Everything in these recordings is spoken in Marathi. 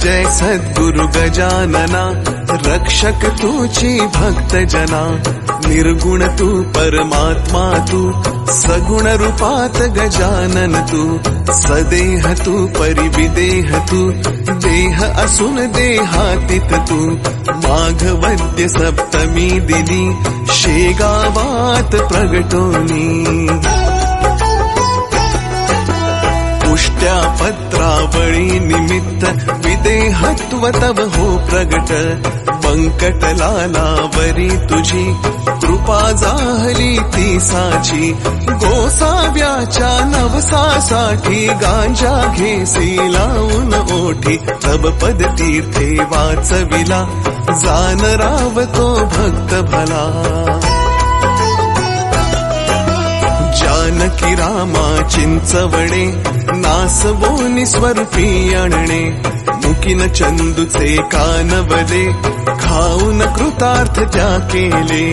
जय सद्गुरु गजानना, रक्षक तूची भक्त जना। निर्गुण तू परमात्मा तू, सगुण रूपात गजानन तू। सदेह तू परिविदेह तू, देह असून देहातीत तू। माघवद्य सप्तमी दिनी, शेगावात प्रगटोनी। पुष्ट्या पत्रावळी निमित्त, विदेहत्व तव हो प्रगट। बंकटलालावरी तुझी, कृपा जाहली ती साची। गोसाव्याच्या नवसासाठी, गांजा घेसी लावून ओठी। तब पद तीर्थे वाचविला, जान रावतो भक्त भला। जानकी रामा चिंचवणे, नासवोनी स्वरूपी आणणे। मुकीन चंदूचे कानवले, खाऊन कृतार्थ त्या केले।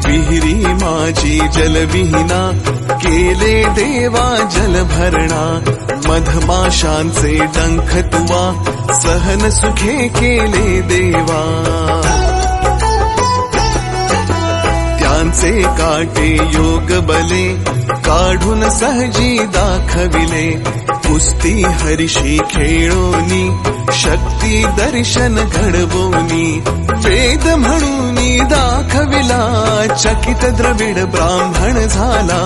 विहिरी माझी जलविहीना, केले देवा जल भरणा। मधमाशांचे डंख तुवा, सहन सुखे केले देवा। त्यांचे काटे योग बले, काढून सहजी दाखविले। कुस्ती हरिशी खेळोनी, शक्ती दर्शन घडवोनी। वेद म्हणूनी दाखविला, चकित द्रविड ब्राह्मण झाला।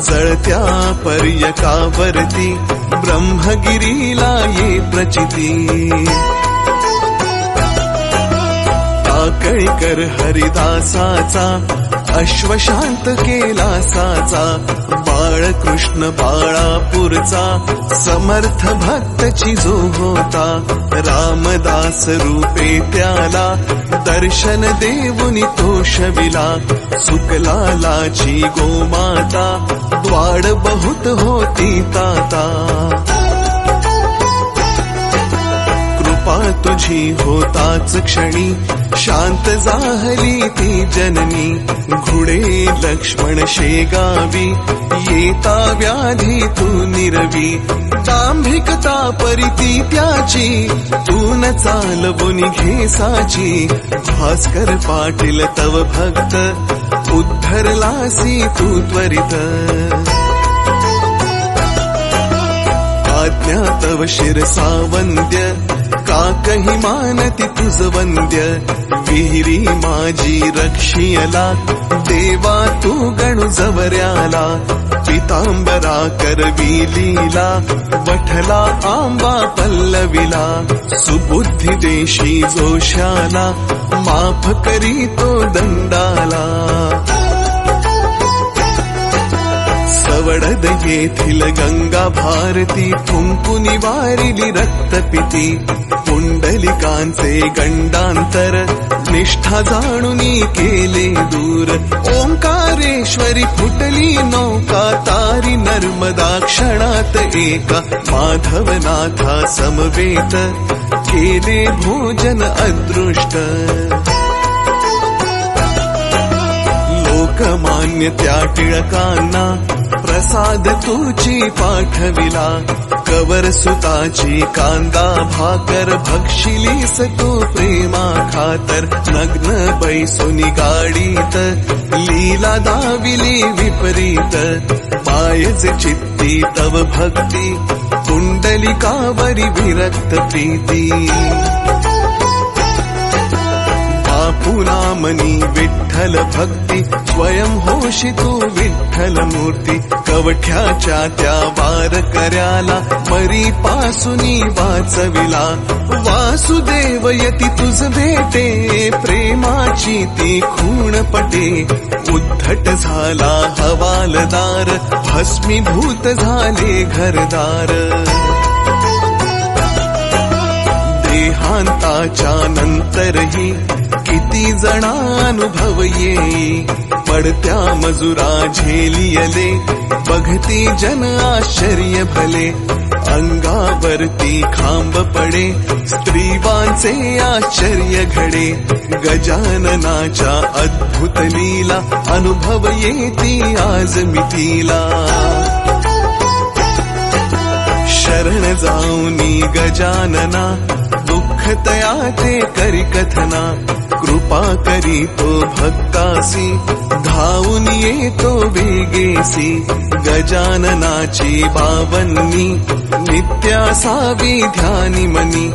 जळत्या पर्यकावरती, ब्रह्मगिरीला ये प्रचिती। टाकळीकर हरिदासाचा, अश्वशांत केला साचा। बाळकृष्ण बाळापूरचा, समर्थ भक्तची जो होता। रामदास रूपे त्याला, दर्शन देऊनी तो शविला। सुकलालाची गोमाता, द्वाड बहुत होती ताता। कृपा तुझी होताच क्षणी, शांत जाहली ती जननी। घुडे लक्ष्मण शेगावी, येता व्याधी तू निरवी। दांभिकता परिती त्याची, तू न चालवुनी घेसाची। भास्कर पाटील तव भक्त, उद्धरलासी तू त्वरित। आज्ञा तव शिरसा वंद्य, का कही मानती तुझ वंद्य। विहिरी माझी रक्षियला, देवा तू गणु जवऱ्याला। पितांबरा करवी लीला, वठला आंबा पल्लविला। सुबुद्धी देशी जोशाला, माफ करी तो दंडाला। सवडद येथील गंगा भारती, थुंकुनी वारिली रक्तपिती। पुंडलिकांचे गंडांतर, निष्ठा जाणुनी केले दूर। ओंकारेश्वरी फुटली नौका, तारी नर्मदा क्षणात एका। माधवनाथा समवेत, केले भोजन अदृष्ट। लोकमान्य त्या टिळकांना, प्रसाद तुची पाठविला। कवर सुताची कांदा भाकर, भक्षिलीस तू प्रेमा खातर। नग्न बैसोनी गाडीत, लीला दाविली विपरीत। पायज चित्ती तव भक्ती, कुंडलिकावरी विरक्त प्रीती। बापुनामनी विठ्ठल भक्ती, स्वयं होशी तू विठ्ठल मूर्ती। कवठ्याच्या त्या वार कर्याला, मरी पासुनी वाचविला। वासुदेव यती तुझ भेटे, प्रेमाची ती खूण पटे। उद्धट झाला हवालदार, भस्मीभूत झाले घरदार। देहांताच्या नंतरही, किती जणानुभव येई। पडत्या मजुरा झेलियले, बघती जन आश्चर्य भले। अंगावरती खांब पडे, स्त्रीवांचे आश्चर्य घडे। गजाननाच्या अद्भुत लीला, अनुभव येती आज मितीला। शरण जाऊनी गजानना, दुःख सुखतयाचे करी कथना, कृपा करी तो भक्तासी, धावून येतो वेगेसी. गजाननाची 52 नित्या सावी ध्यानी मनी.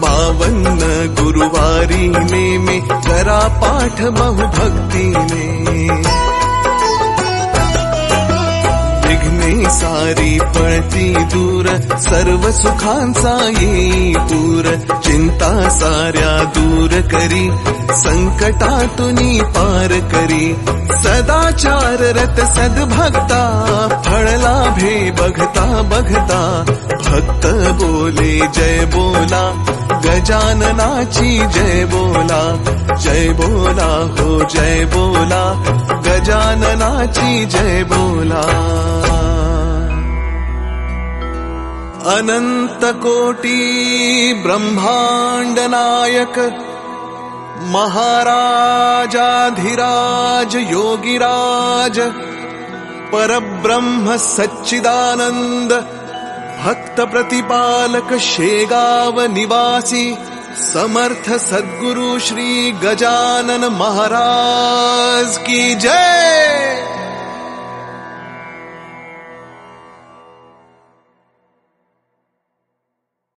52 गुरुवारी नेमे, करा पाठ बहु भक्तीने. विघ्ने सारी पळती दूर, सर्व सुखांचा येई पूर. चिंता साऱ्या दूर करी, संकटातुनी पार करी. सदाचार रत सद्भक्ता, फळ लाभे बघता बघता. भक्त बोले जय बोला, गजाननाची जय बोला. जय बोला हो जय बोला, गजाननाची जय बोला. अनंत कोटी ब्रह्मांड नायक, महाराजाधिराज योगिराज. परब्रह्म सच्चिदानंद, भक्त प्रतिपालक शेगाव निवासी. समर्थ सद्गुरु श्री गजानन महाराज की जय.